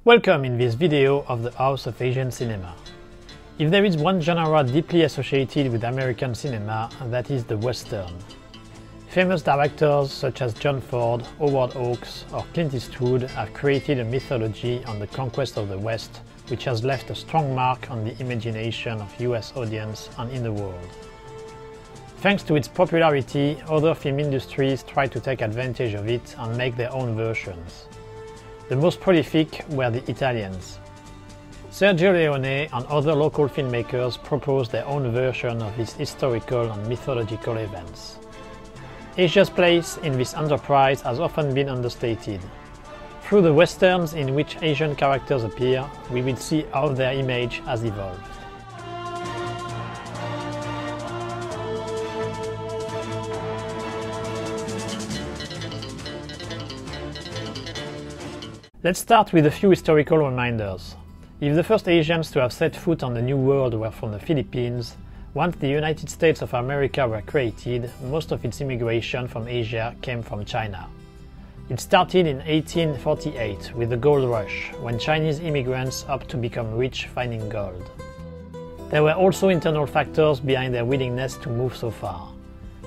Welcome in this video of the House of Asian Cinema. If there is one genre deeply associated with American cinema, that is the Western. Famous directors such as John Ford, Howard Hawks or Clint Eastwood have created a mythology on the conquest of the West, which has left a strong mark on the imagination of US audience and in the world. Thanks to its popularity, other film industries try to take advantage of it and make their own versions. The most prolific were the Italians. Sergio Leone and other local filmmakers proposed their own version of these historical and mythological events. Asia's place in this enterprise has often been understated. Through the westerns in which Asian characters appear, we will see how their image has evolved. Let's start with a few historical reminders. If the first Asians to have set foot on the New World were from the Philippines, once the United States of America were created, most of its immigration from Asia came from China. It started in 1848 with the gold rush, when Chinese immigrants hoped to become rich finding gold. There were also internal factors behind their willingness to move so far.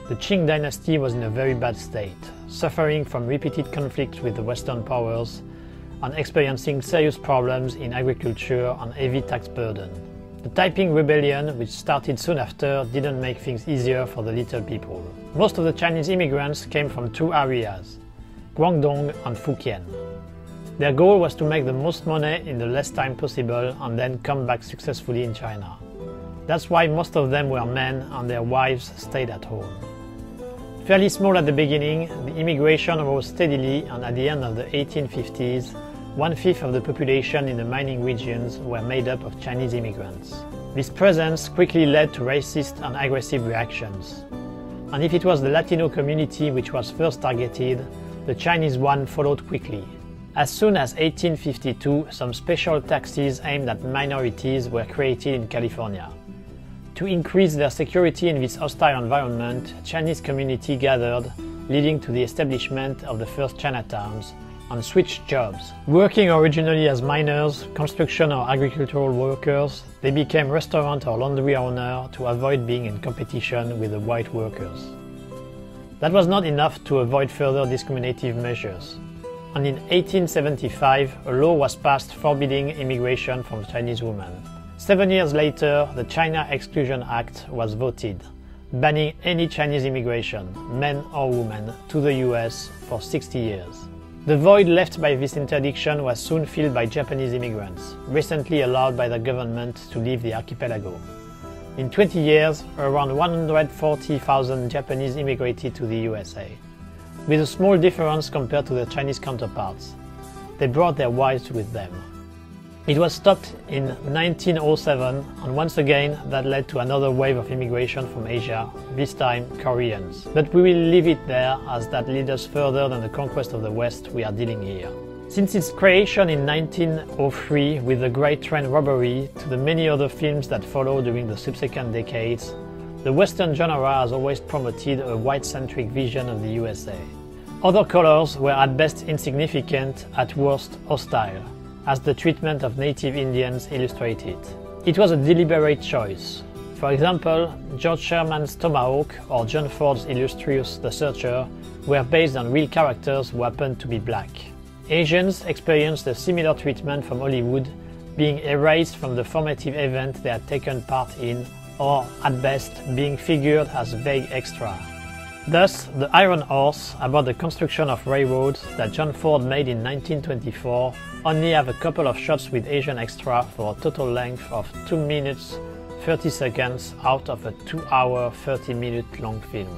The Qing dynasty was in a very bad state, suffering from repeated conflicts with the Western powers and experiencing serious problems in agriculture and heavy tax burden. The Taiping Rebellion, which started soon after, didn't make things easier for the little people. Most of the Chinese immigrants came from two areas, Guangdong and Fujian. Their goal was to make the most money in the less time possible and then come back successfully in China. That's why most of them were men and their wives stayed at home. Fairly small at the beginning, the immigration rose steadily, and at the end of the 1850s, 1/5 of the population in the mining regions were made up of Chinese immigrants. This presence quickly led to racist and aggressive reactions. And if it was the Latino community which was first targeted, the Chinese one followed quickly. As soon as 1852, some special taxes aimed at minorities were created in California. To increase their security in this hostile environment, Chinese community gathered, leading to the establishment of the first Chinatowns, and switched jobs. Working originally as miners, construction or agricultural workers, they became restaurant or laundry owners to avoid being in competition with the white workers. That was not enough to avoid further discriminative measures. And in 1875, a law was passed forbidding immigration from Chinese women. 7 years later, the China Exclusion Act was voted, banning any Chinese immigration, men or women, to the US for 60 years. The void left by this interdiction was soon filled by Japanese immigrants, recently allowed by the government to leave the archipelago. In 20 years, around 140,000 Japanese immigrated to the USA, with a small difference compared to their Chinese counterparts. They brought their wives with them. It was stopped in 1907, and once again that led to another wave of immigration from Asia, this time Koreans. But we will leave it there, as that leads us further than the conquest of the West we are dealing here. Since its creation in 1903 with the Great Train Robbery to the many other films that followed during the subsequent decades, the Western genre has always promoted a white-centric vision of the USA. Other colors were at best insignificant, at worst hostile, as the treatment of native Indians illustrated. It was a deliberate choice. For example, George Sherman's Tomahawk or John Ford's Illustrious The Searcher were based on real characters who happened to be black. Asians experienced a similar treatment from Hollywood, being erased from the formative event they had taken part in, or at best being figured as vague extra. Thus, The Iron Horse, about the construction of railroads that John Ford made in 1924, only have a couple of shots with Asian extra for a total length of 2 minutes 30 seconds out of a 2-hour 30-minute long film.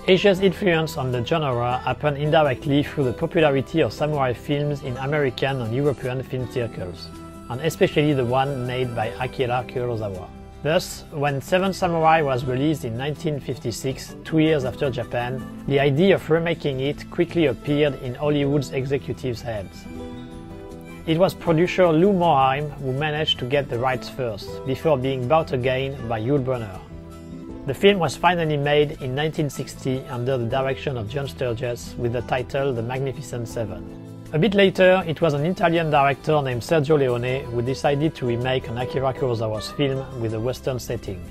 Asia's influence on the genre happened indirectly through the popularity of samurai films in American and European film circles, and especially the one made by Akira Kurosawa. Thus, when Seven Samurai was released in 1956, 2 years after Japan, the idea of remaking it quickly appeared in Hollywood's executives' heads. It was producer Lou Moorheim who managed to get the rights first, before being bought again by Yul Brynner. The film was finally made in 1960 under the direction of John Sturges with the title The Magnificent Seven. A bit later, it was an Italian director named Sergio Leone who decided to remake an Akira Kurosawa's film with a Western setting.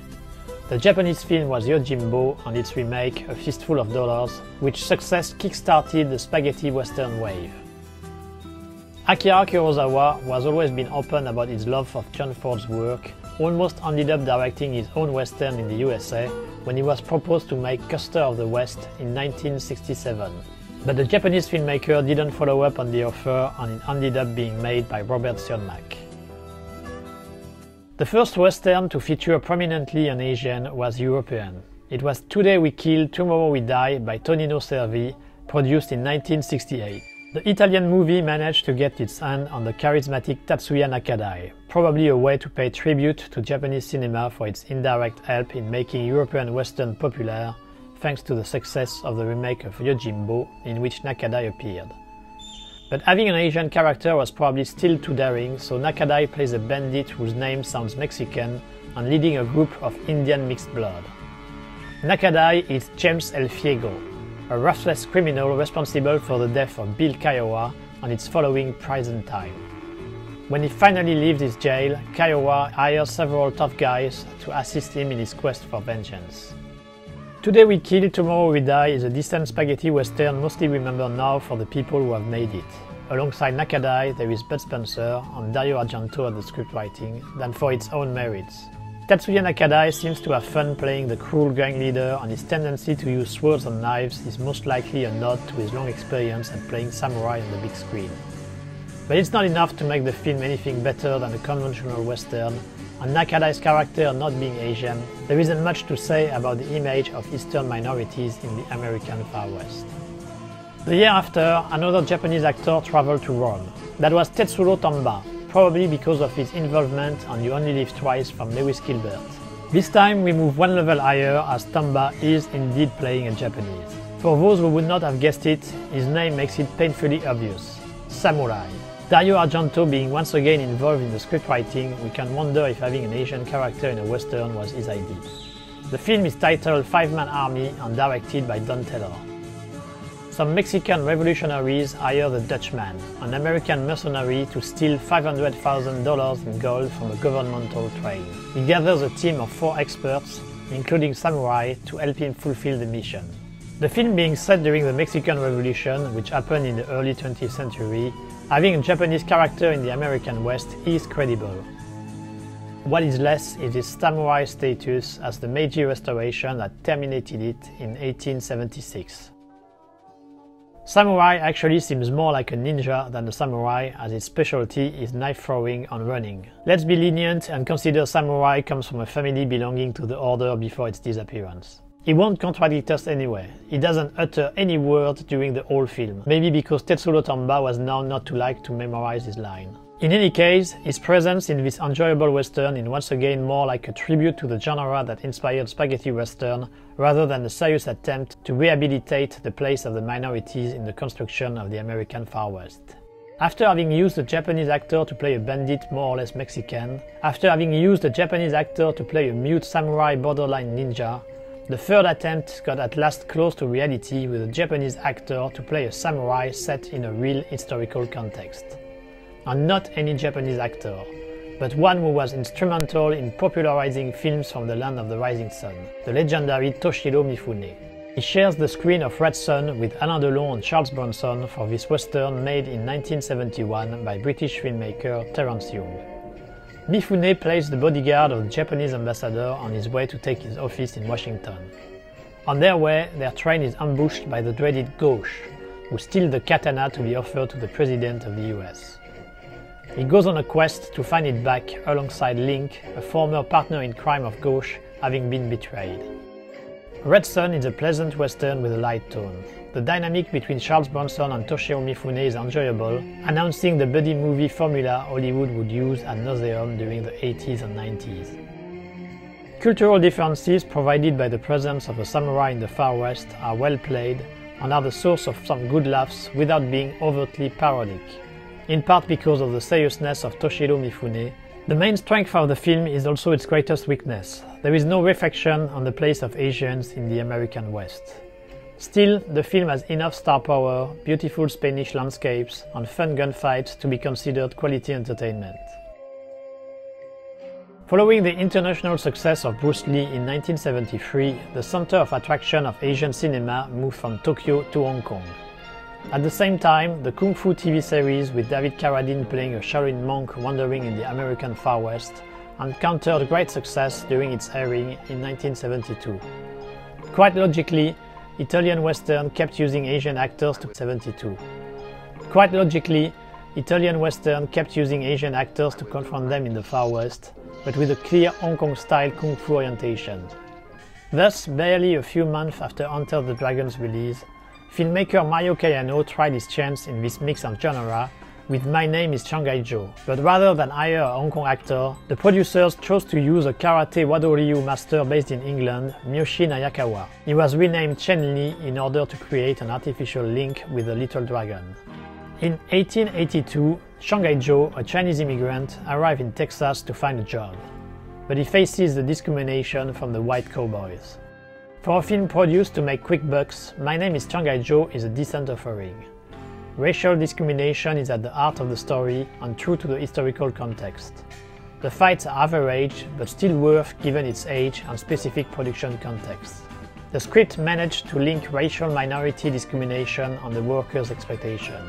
The Japanese film was Yojimbo and its remake, A Fistful of Dollars, which success kick-started the spaghetti western wave. Akira Kurosawa was always been open about his love of John Ford's work, almost ended up directing his own western in the USA when he was proposed to make Custer of the West in 1967. But the Japanese filmmaker didn't follow up on the offer and it ended up being made by Robert Siodmak. The first western to feature prominently an Asian was European. It was Today We Kill, Tomorrow We Die by Tonino Cervi, produced in 1968. The Italian movie managed to get its hand on the charismatic Tatsuya Nakadai, probably a way to pay tribute to Japanese cinema for its indirect help in making European western popular, thanks to the success of the remake of Yojimbo, in which Nakadai appeared. But having an Asian character was probably still too daring, so Nakadai plays a bandit whose name sounds Mexican and leading a group of Indian mixed blood. Nakadai is James El Fiego, a ruthless criminal responsible for the death of Bill Kiowa and its following prison time. When he finally leaves his jail, Kiowa hires several tough guys to assist him in his quest for vengeance. Today We Kill, Tomorrow We Die is a decent spaghetti western mostly remembered now for the people who have made it. Alongside Nakadai, there is Bud Spencer and Dario Argento at the scriptwriting than for its own merits. Tatsuya Nakadai seems to have fun playing the cruel gang leader, and his tendency to use swords and knives is most likely a nod to his long experience at playing samurai on the big screen. But it's not enough to make the film anything better than a conventional western, and Nakadai's character not being Asian, there isn't much to say about the image of Eastern minorities in the American Far West. The year after, another Japanese actor traveled to Rome. That was Tetsuro Tamba, probably because of his involvement on You Only Live Twice from Lewis Gilbert. This time we move one level higher as Tamba is indeed playing a Japanese. For those who would not have guessed it, his name makes it painfully obvious: Samurai. Dario Argento being once again involved in the scriptwriting, we can wonder if having an Asian character in a western was his idea. The film is titled Five-Man Army and directed by Don Taylor. Some Mexican revolutionaries hire the Dutchman, an American mercenary, to steal $500,000 in gold from a governmental train. He gathers a team of 4 experts, including samurai, to help him fulfill the mission. The film being set during the Mexican Revolution, which happened in the early 20th century, having a Japanese character in the American West is credible. What is less is its samurai status, as the Meiji Restoration had terminated it in 1876. Samurai actually seems more like a ninja than a samurai, as its specialty is knife throwing and running. Let's be lenient and consider samurai comes from a family belonging to the order before its disappearance. He won't contradict us anyway. He doesn't utter any word during the whole film, maybe because Tetsuro Tamba was known not to like to memorize his line. In any case, his presence in this enjoyable western is once again more like a tribute to the genre that inspired spaghetti western, rather than a serious attempt to rehabilitate the place of the minorities in the construction of the American Far West. After having used a Japanese actor to play a bandit more or less Mexican, after having used a Japanese actor to play a mute samurai borderline ninja, the third attempt got at last close to reality with a Japanese actor to play a samurai set in a real historical context. And not any Japanese actor, but one who was instrumental in popularizing films from the land of the rising sun, the legendary Toshiro Mifune. He shares the screen of Red Son with Alain Delon and Charles Bronson for this western made in 1971 by British filmmaker Terence Young. Mifune plays the bodyguard of the Japanese ambassador on his way to take his office in Washington. On their way, their train is ambushed by the dreaded Gauche, who steal the katana to be offered to the President of the US. He goes on a quest to find it back alongside Link, a former partner in crime of Gauche, having been betrayed. Red Son is a pleasant western with a light tone. The dynamic between Charles Bronson and Toshiro Mifune is enjoyable, announcing the buddy movie formula Hollywood would use ad nauseum during the 80s and 90s. Cultural differences provided by the presence of a samurai in the Far West are well played and are the source of some good laughs without being overtly parodic, in part because of the seriousness of Toshiro Mifune. The main strength of the film is also its greatest weakness. There is no reflection on the place of Asians in the American West. Still, the film has enough star power, beautiful Spanish landscapes, and fun gunfights to be considered quality entertainment. Following the international success of Bruce Lee in 1973, the center of attraction of Asian cinema moved from Tokyo to Hong Kong. At the same time, the Kung Fu TV series with David Carradine playing a Shaolin monk wandering in the American Far West encountered great success during its airing in 1972. Quite logically, Italian Western kept using Asian actors to confront them in the Far West, but with a clear Hong Kong-style Kung Fu orientation. Thus, barely a few months after Enter the Dragon's release, filmmaker Mario Kayano tried his chance in this mix of genre with My Name is Shanghai Joe, but rather than hire a Hong Kong actor, the producers chose to use a karate Wado Ryu master based in England, Miyoshi Nayakawa. He was renamed Chen Li in order to create an artificial link with the little dragon. In 1882, Shanghai Joe, a Chinese immigrant, arrived in Texas to find a job, but he faces the discrimination from the white cowboys. For a film produced to make quick bucks, My Name is Shanghai Joe is a decent offering. Racial discrimination is at the heart of the story and true to the historical context. The fights are average, but still worth given its age and specific production context. The script managed to link racial minority discrimination and the workers' expectation.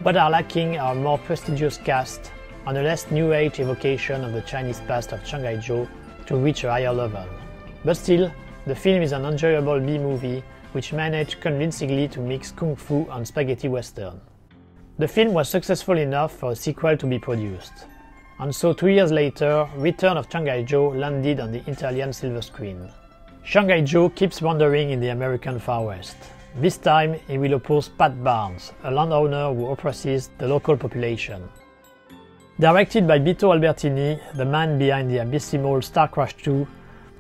What are lacking are a more prestigious cast and a less New Age evocation of the Chinese past of Shanghai Joe to reach a higher level. But still, the film is an enjoyable B-movie which managed convincingly to mix Kung Fu and spaghetti western. The film was successful enough for a sequel to be produced. And so 2 years later, Return of Shanghai Joe landed on the Italian silver screen. Shanghai Joe keeps wandering in the American Far West. This time, he will oppose Pat Barnes, a landowner who oppresses the local population. Directed by Vito Albertini, the man behind the abysmal Star Crash 2,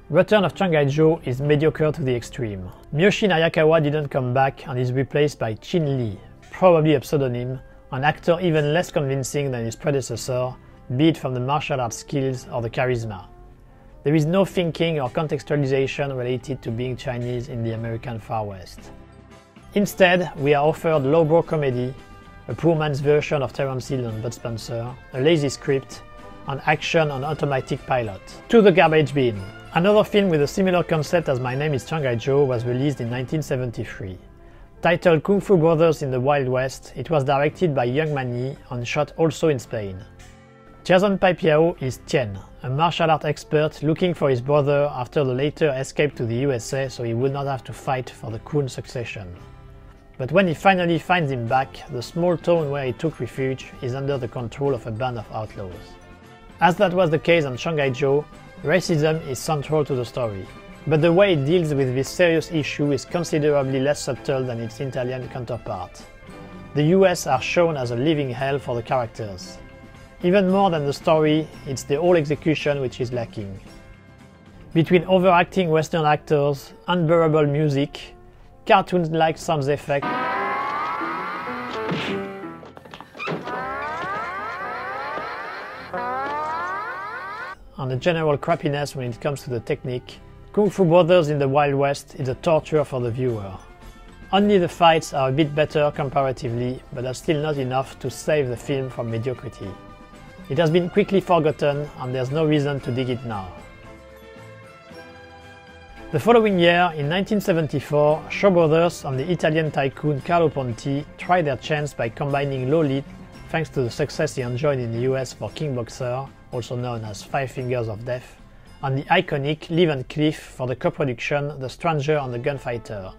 Return of Shanghai Joe is mediocre to the extreme. Miyoshi Nayakawa didn't come back and is replaced by Chin Lee, probably a pseudonym, an actor even less convincing than his predecessor, be it from the martial arts skills or the charisma. There is no thinking or contextualization related to being Chinese in the American Far West. Instead, we are offered lowbrow comedy, a poor man's version of Terence Hill and Bud Spencer, a lazy script, and action on automatic pilot. To the garbage bin. Another film with a similar concept as My Name is Shanghai Joe was released in 1973. Titled Kung Fu Brothers in the Wild West, it was directed by Young Mani and shot also in Spain. Jason Paipiao is Tien, a martial art expert looking for his brother after the latter escaped to the USA so he would not have to fight for the Kun succession. But when he finally finds him back, the small town where he took refuge is under the control of a band of outlaws. As that was the case on Shanghai Joe, racism is central to the story. But the way it deals with this serious issue is considerably less subtle than its Italian counterpart. The US are shown as a living hell for the characters. Even more than the story, it's the whole execution which is lacking. Between overacting Western actors, unbearable music, cartoon-like sound effects, and the general crappiness when it comes to the technique, Kung Fu Brothers in the Wild West is a torture for the viewer. Only the fights are a bit better comparatively, but are still not enough to save the film from mediocrity. It has been quickly forgotten and there's no reason to dig it now. The following year, in 1974, Shaw Brothers and the Italian tycoon Carlo Ponti tried their chance by combining Lolit, thanks to the success he enjoyed in the US for King Boxer, also known as Five Fingers of Death, and the iconic Liv and Cliff for the co-production The Stranger and the Gunfighter.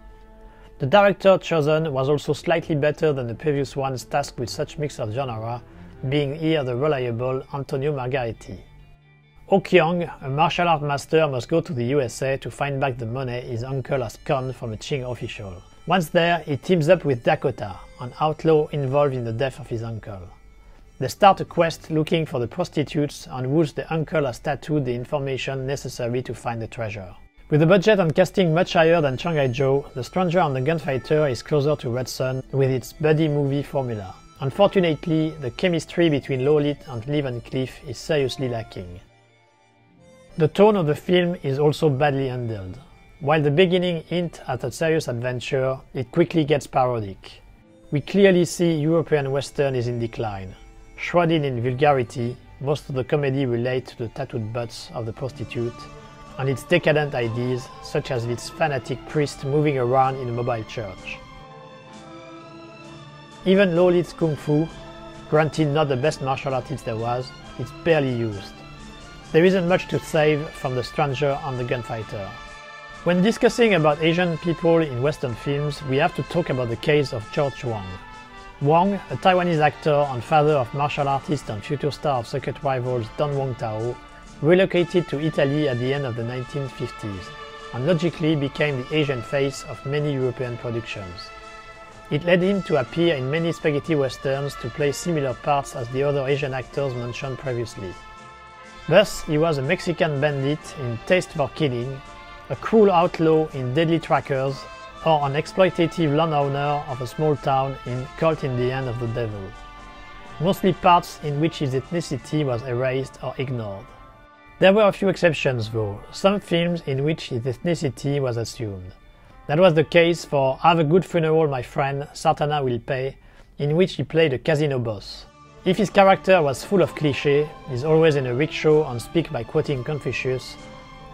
The director chosen was also slightly better than the previous ones tasked with such mix of genre, being here the reliable Antonio Margheriti. Oh Kyung, a martial art master, must go to the USA to find back the money his uncle has conned from a Qing official. Once there, he teams up with Dakota, an outlaw involved in the death of his uncle. They start a quest looking for the prostitutes on which the uncle has tattooed the information necessary to find the treasure. With a budget and casting much higher than Shanghai Joe, The Stranger and the Gunfighter is closer to Red Sun with its buddy movie formula. Unfortunately, the chemistry between Lolit and Liv and Cliff is seriously lacking. The tone of the film is also badly handled. While the beginning hint at a serious adventure, it quickly gets parodic. We clearly see European Western is in decline. Shrouded in vulgarity, most of the comedy relate to the tattooed butts of the prostitute and its decadent ideas, such as its fanatic priest moving around in a mobile church. Even Lolit's Kung Fu, granted not the best martial artist there was, it's barely used. There isn't much to save from the stranger and the gunfighter. When discussing about Asian people in Western films, we have to talk about the case of George Wang. Wang, a Taiwanese actor and father of martial artist and future star of circuit rivals Don Wong Tao, relocated to Italy at the end of the 1950s, and logically became the Asian face of many European productions. It led him to appear in many spaghetti westerns to play similar parts as the other Asian actors mentioned previously. Thus, he was a Mexican bandit in Taste for Killing, a cruel outlaw in Deadly Trackers, or an exploitative landowner of a small town in Cult in the Hand of the Devil. Mostly parts in which his ethnicity was erased or ignored. There were a few exceptions though, some films in which his ethnicity was assumed. That was the case for Have a Good Funeral My Friend, Satana Will Pay, in which he played a casino boss. If his character was full of clichés, is always in a rickshaw and speak by quoting Confucius,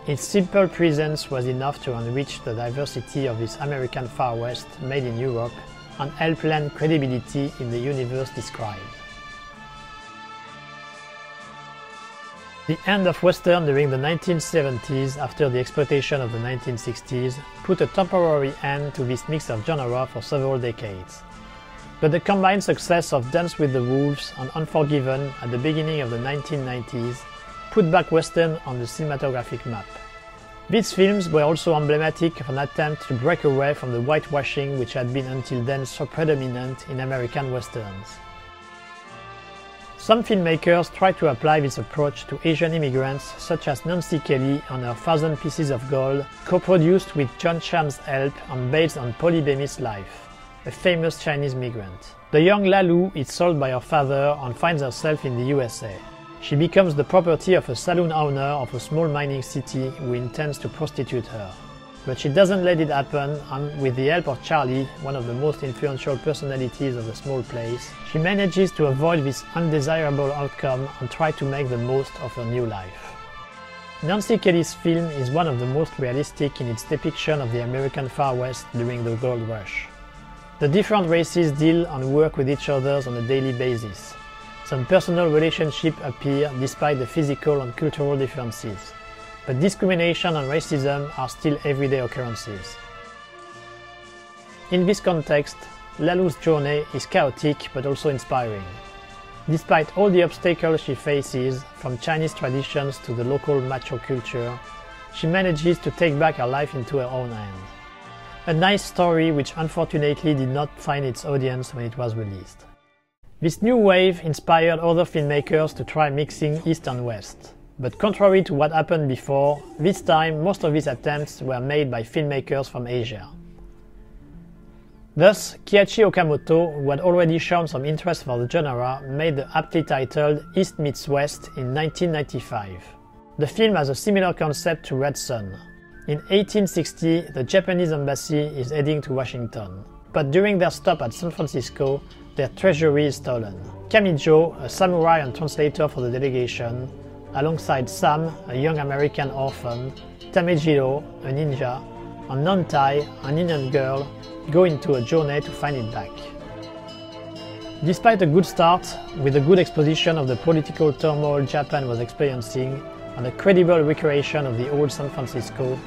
its simple presence was enough to enrich the diversity of this American Far West made in Europe and help lend credibility in the universe described. The end of Western during the 1970s after the exploitation of the 1960s put a temporary end to this mix of genre for several decades. But the combined success of Dance with the Wolves and Unforgiven at the beginning of the 1990s put back Western on the cinematographic map. These films were also emblematic of an attempt to break away from the whitewashing which had been until then so predominant in American Westerns. Some filmmakers tried to apply this approach to Asian immigrants such as Nancy Kelly and her 1,000 Pieces of Gold, co-produced with John Cham's help and based on Polly Bemis's life, a famous Chinese migrant. The young Lalu is sold by her father and finds herself in the USA. She becomes the property of a saloon owner of a small mining city who intends to prostitute her. But she doesn't let it happen, and with the help of Charlie, one of the most influential personalities of the small place, she manages to avoid this undesirable outcome and try to make the most of her new life. Nancy Kelly's film is one of the most realistic in its depiction of the American Far West during the Gold Rush. The different races deal and work with each other on a daily basis. Some personal relationships appear despite the physical and cultural differences. But discrimination and racism are still everyday occurrences. In this context, Lalu's journey is chaotic but also inspiring. Despite all the obstacles she faces, from Chinese traditions to the local macho culture, she manages to take back her life into her own hands. A nice story which unfortunately did not find its audience when it was released. This new wave inspired other filmmakers to try mixing East and West. But contrary to what happened before, this time most of these attempts were made by filmmakers from Asia. Thus, Kiichi Okamoto, who had already shown some interest for the genre, made the aptly titled East Meets West in 1995. The film has a similar concept to Red Son. In 1860, the Japanese embassy is heading to Washington, but during their stop at San Francisco, their treasury is stolen. Kamijo, a samurai and translator for the delegation, alongside Sam, a young American orphan, Tamejiro, a ninja, and Nontai, an Indian girl, go into a journey to find it back. Despite a good start, with a good exposition of the political turmoil Japan was experiencing and a credible recreation of the old San Francisco,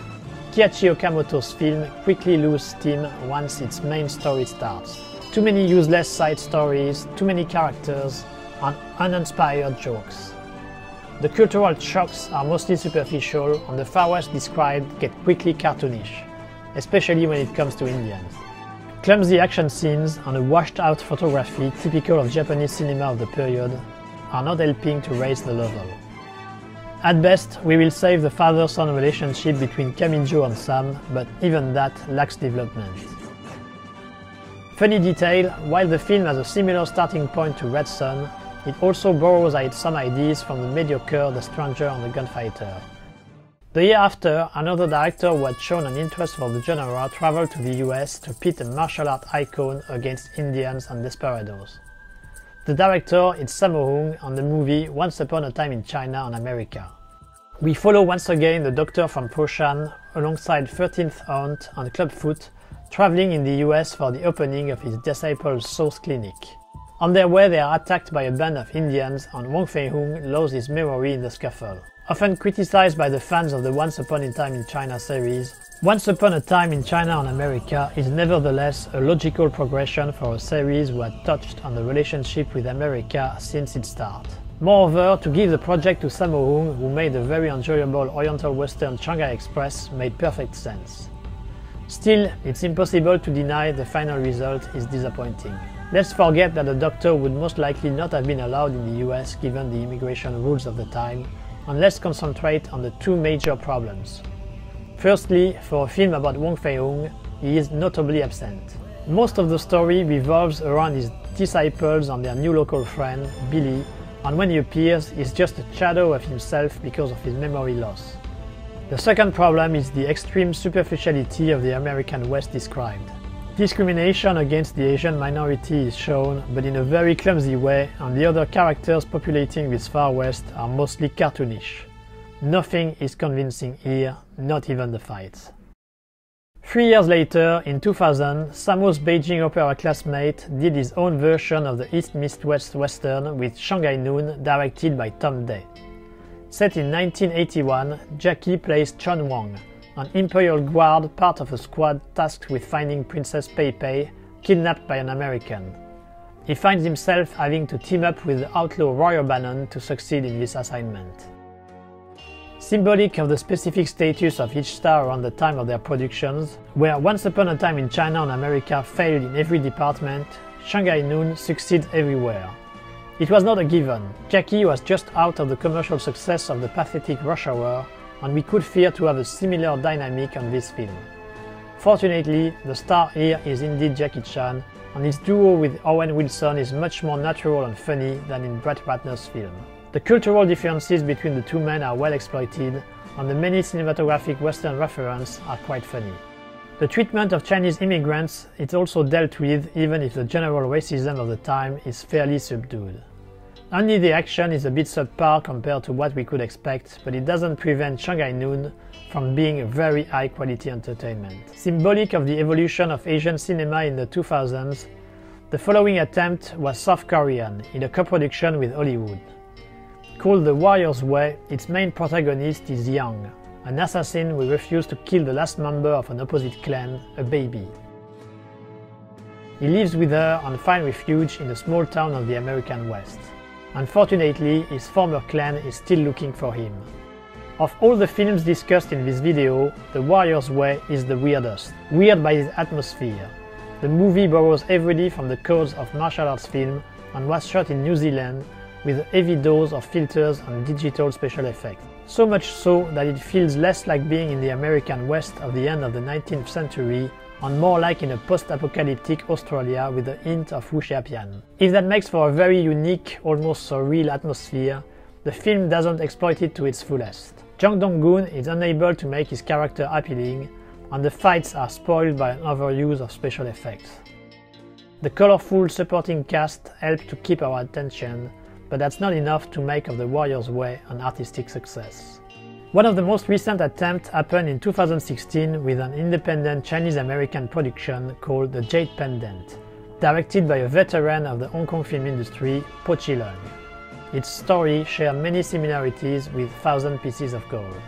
Kiichi Okamoto's film quickly loses steam once its main story starts. Too many useless side stories, too many characters, and uninspired jokes. The cultural shocks are mostly superficial and the Far West described get quickly cartoonish, especially when it comes to Indians. Clumsy action scenes and a washed-out photography typical of Japanese cinema of the period are not helping to raise the level. At best, we will save the father-son relationship between Kamijo and Sam, but even that lacks development. Funny detail, while the film has a similar starting point to Red Son, it also borrows some ideas from the mediocre The Stranger and the Gunfighter. The year after, another director who had shown an interest for the genre traveled to the US to pit a martial art icon against Indians and desperados. The director is Sammo Hung on the movie Once Upon a Time in China and America. We follow once again the doctor from Foshan alongside 13th Aunt and Clubfoot traveling in the US for the opening of his disciple's Source Clinic. On their way they are attacked by a band of Indians and Wang Fei-hung loses his memory in the scuffle. Often criticized by the fans of the Once Upon a Time in China series, Once Upon a Time in China and America is nevertheless a logical progression for a series who had touched on the relationship with America since its start. Moreover, to give the project to Sammo Hung, who made the very enjoyable Oriental Western Shanghai Express, made perfect sense. Still, it's impossible to deny the final result is disappointing. Let's forget that the Doctor would most likely not have been allowed in the US given the immigration rules of the time, and let's concentrate on the two major problems. Firstly, for a film about Wang Fei-hung, he is notably absent. Most of the story revolves around his disciples and their new local friend, Billy, and when he appears, he's just a shadow of himself because of his memory loss. The second problem is the extreme superficiality of the American West described. Discrimination against the Asian minority is shown, but in a very clumsy way, and the other characters populating this Far West are mostly cartoonish. Nothing is convincing here, not even the fights. 3 years later, in 2000, Sammo's Beijing opera classmate did his own version of the East Meets West Western with Shanghai Noon, directed by Tom Day. Set in 1981, Jackie plays Chun Wang, an Imperial Guard part of a squad tasked with finding Princess Pei Pei, kidnapped by an American. He finds himself having to team up with the outlaw Roy O'Bannon to succeed in this assignment. Symbolic of the specific status of each star around the time of their productions, where Once Upon a Time in China and America failed in every department, Shanghai Noon succeeds everywhere. It was not a given. Jackie was just out of the commercial success of the pathetic Rush Hour, and we could fear to have a similar dynamic on this film. Fortunately, the star here is indeed Jackie Chan, and his duo with Owen Wilson is much more natural and funny than in Brett Ratner's film. The cultural differences between the two men are well exploited, and the many cinematographic Western references are quite funny. The treatment of Chinese immigrants is also dealt with, even if the general racism of the time is fairly subdued. Only the action is a bit subpar compared to what we could expect, but it doesn't prevent Shanghai Noon from being a very high-quality entertainment. Symbolic of the evolution of Asian cinema in the 2000s, the following attempt was South Korean, in a co-production with Hollywood. Called The Warrior's Way, its main protagonist is Yang, an assassin who refused to kill the last member of an opposite clan, a baby. He lives with her and finds refuge in a small town of the American West. Unfortunately, his former clan is still looking for him. Of all the films discussed in this video, The Warrior's Way is the weirdest. Weird by its atmosphere. The movie borrows heavily from the codes of martial arts film and was shot in New Zealand with a heavy dose of filters and digital special effects. So much so that it feels less like being in the American West of the end of the 19th century and more like in a post-apocalyptic Australia with a hint of wuxia-pian. If that makes for a very unique, almost surreal atmosphere, the film doesn't exploit it to its fullest. Jung Dong-gun is unable to make his character appealing, and the fights are spoiled by an overuse of special effects. The colorful supporting cast help to keep our attention, but that's not enough to make of The Warrior's Way an artistic success. One of the most recent attempts happened in 2016 with an independent Chinese-American production called The Jade Pendant, directed by a veteran of the Hong Kong film industry, Po Chi-leung. Its story shared many similarities with Thousand Pieces of Gold.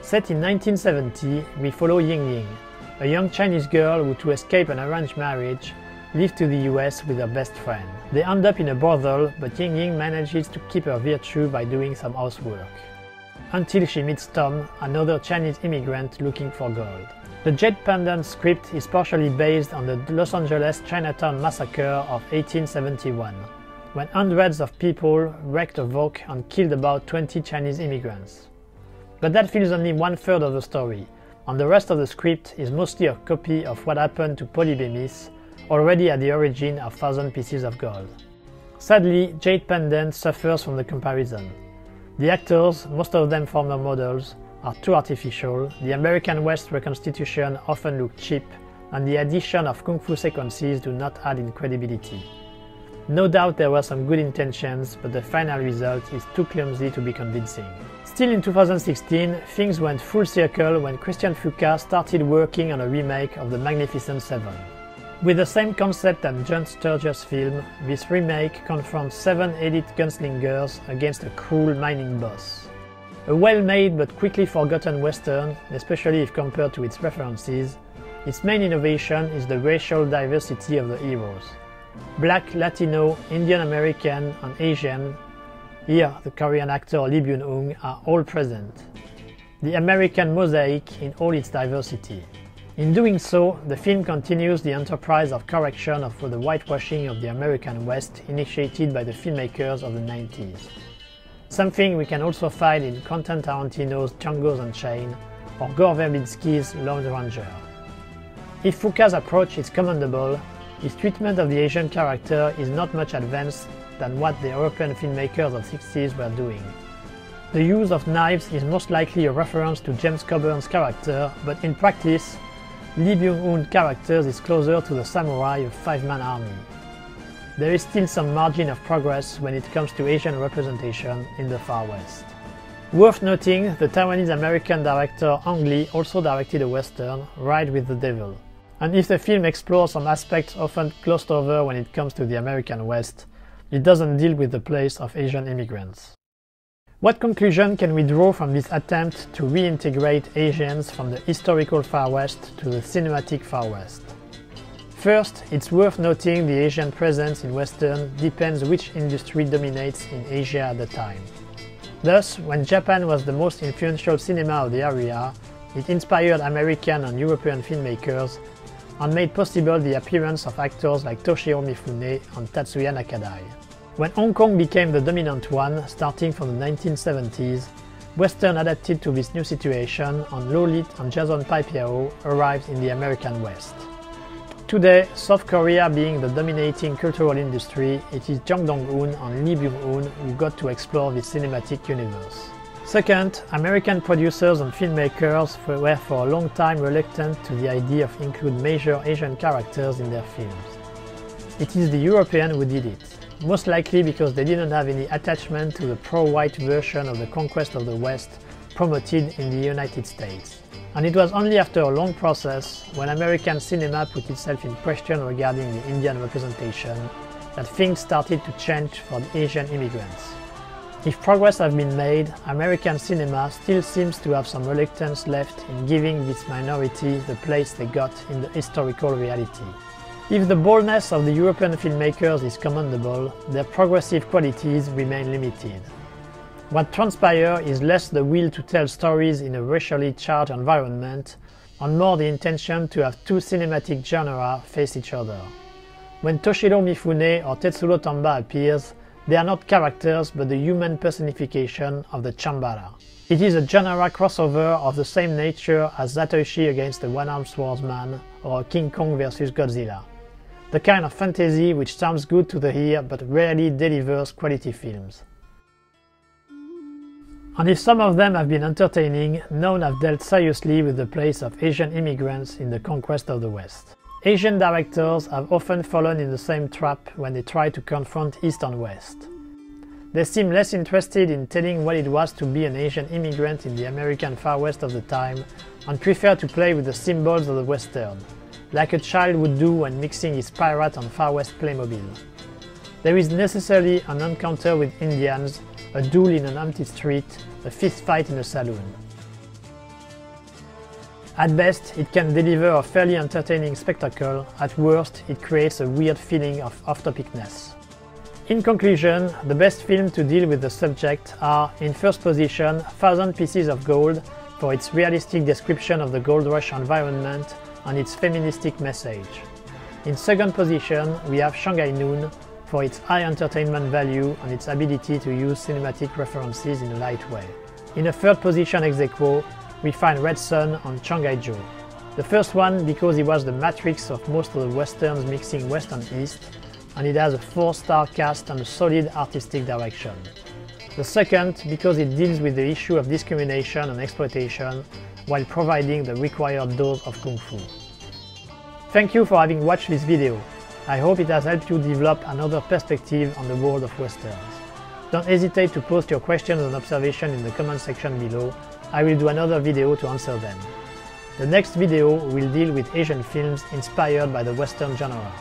Set in 1970, we follow Ying Ying, a young Chinese girl who, to escape an arranged marriage, lives to the US with her best friend. They end up in a brothel, but Ying Ying manages to keep her virtue by doing some housework. Until she meets Tom, another Chinese immigrant looking for gold. The Jade Pendant script is partially based on the Los Angeles Chinatown massacre of 1871, when hundreds of people wreaked havoc and killed about 20 Chinese immigrants. But that feels only 1/3 of the story, and the rest of the script is mostly a copy of what happened to Polybemis, already at the origin of Thousand Pieces of Gold. Sadly, Jade Pendant suffers from the comparison. The actors, most of them former models, are too artificial, the American West reconstitution often look cheap, and the addition of kung fu sequences do not add in credibility. No doubt there were some good intentions, but the final result is too clumsy to be convincing. Still in 2016, things went full circle when Christian Fuqua started working on a remake of The Magnificent Seven. With the same concept as John Sturges' film, this remake confronts 7 elite gunslingers against a cruel mining boss. A well-made but quickly forgotten western, especially if compared to its references, its main innovation is the racial diversity of the heroes. Black, Latino, Indian American, and Asian, here the Korean actor Lee Byung-hun, are all present. The American mosaic in all its diversity. In doing so, the film continues the enterprise of correction of the whitewashing of the American West initiated by the filmmakers of the 90s. Something we can also find in Quentin Tarantino's Django Unchained or Gore Verbinski's Lone Ranger. If Fuqua's approach is commendable, his treatment of the Asian character is not much advanced than what the European filmmakers of the 60s were doing. The use of knives is most likely a reference to James Coburn's character, but in practice, Lee Byung-hun's character is closer to the samurai of five-man army. There is still some margin of progress when it comes to Asian representation in the Far West. Worth noting, the Taiwanese-American director Ang Lee also directed a western, Ride with the Devil. And if the film explores some aspects often glossed over when it comes to the American West, it doesn't deal with the place of Asian immigrants. What conclusion can we draw from this attempt to reintegrate Asians from the historical Far West to the cinematic Far West? First, it's worth noting the Asian presence in Western depends which industry dominates in Asia at the time. Thus, when Japan was the most influential cinema of the area, it inspired American and European filmmakers and made possible the appearance of actors like Toshiro Mifune and Tatsuya Nakadai. When Hong Kong became the dominant one, starting from the 1970s, Western adapted to this new situation and low-lit and Jason Papiao arrived in the American West. Today, South Korea being the dominating cultural industry, it is Jang Dong-un and Lee Byung-hun who got to explore this cinematic universe. Second, American producers and filmmakers were for a long time reluctant to the idea of including major Asian characters in their films. It is the European who did it, most likely because they didn't have any attachment to the pro-white version of the conquest of the West promoted in the United States. And it was only after a long process, when American cinema put itself in question regarding the Indian representation, that things started to change for the Asian immigrants. If progress has been made, American cinema still seems to have some reluctance left in giving this minority the place they got in the historical reality. If the boldness of the European filmmakers is commendable, their progressive qualities remain limited. What transpires is less the will to tell stories in a racially charged environment, and more the intention to have two cinematic genres face each other. When Toshiro Mifune or Tetsuro Tamba appears, they are not characters but the human personification of the Chambara. It is a genre crossover of the same nature as Zatoichi against the One-Armed Swordsman or King Kong vs Godzilla. The kind of fantasy which sounds good to the ear but rarely delivers quality films. And if some of them have been entertaining, none have dealt seriously with the place of Asian immigrants in the conquest of the West. Asian directors have often fallen in the same trap when they try to confront East and West. They seem less interested in telling what it was to be an Asian immigrant in the American Far West of the time and prefer to play with the symbols of the Western, like a child would do when mixing his pirate and Far West Playmobil. There is necessarily an encounter with Indians, a duel in an empty street, a fist fight in a saloon. At best, it can deliver a fairly entertaining spectacle, at worst, it creates a weird feeling of off-topicness. In conclusion, the best films to deal with the subject are, in first position, 1,000 Pieces of Gold for its realistic description of the gold rush environment and its feministic message. In second position, we have Shanghai Noon for its high entertainment value and its ability to use cinematic references in a light way. In a third position ex aequo, we find Red Sun and Shanghai Joe. The first one because it was the matrix of most of the westerns mixing West and East, and it has a 4-star cast and a solid artistic direction. The second, because it deals with the issue of discrimination and exploitation while providing the required dose of Kung Fu. Thank you for having watched this video. I hope it has helped you develop another perspective on the world of Westerns. Don't hesitate to post your questions and observations in the comment section below. I will do another video to answer them. The next video will deal with Asian films inspired by the Western genre.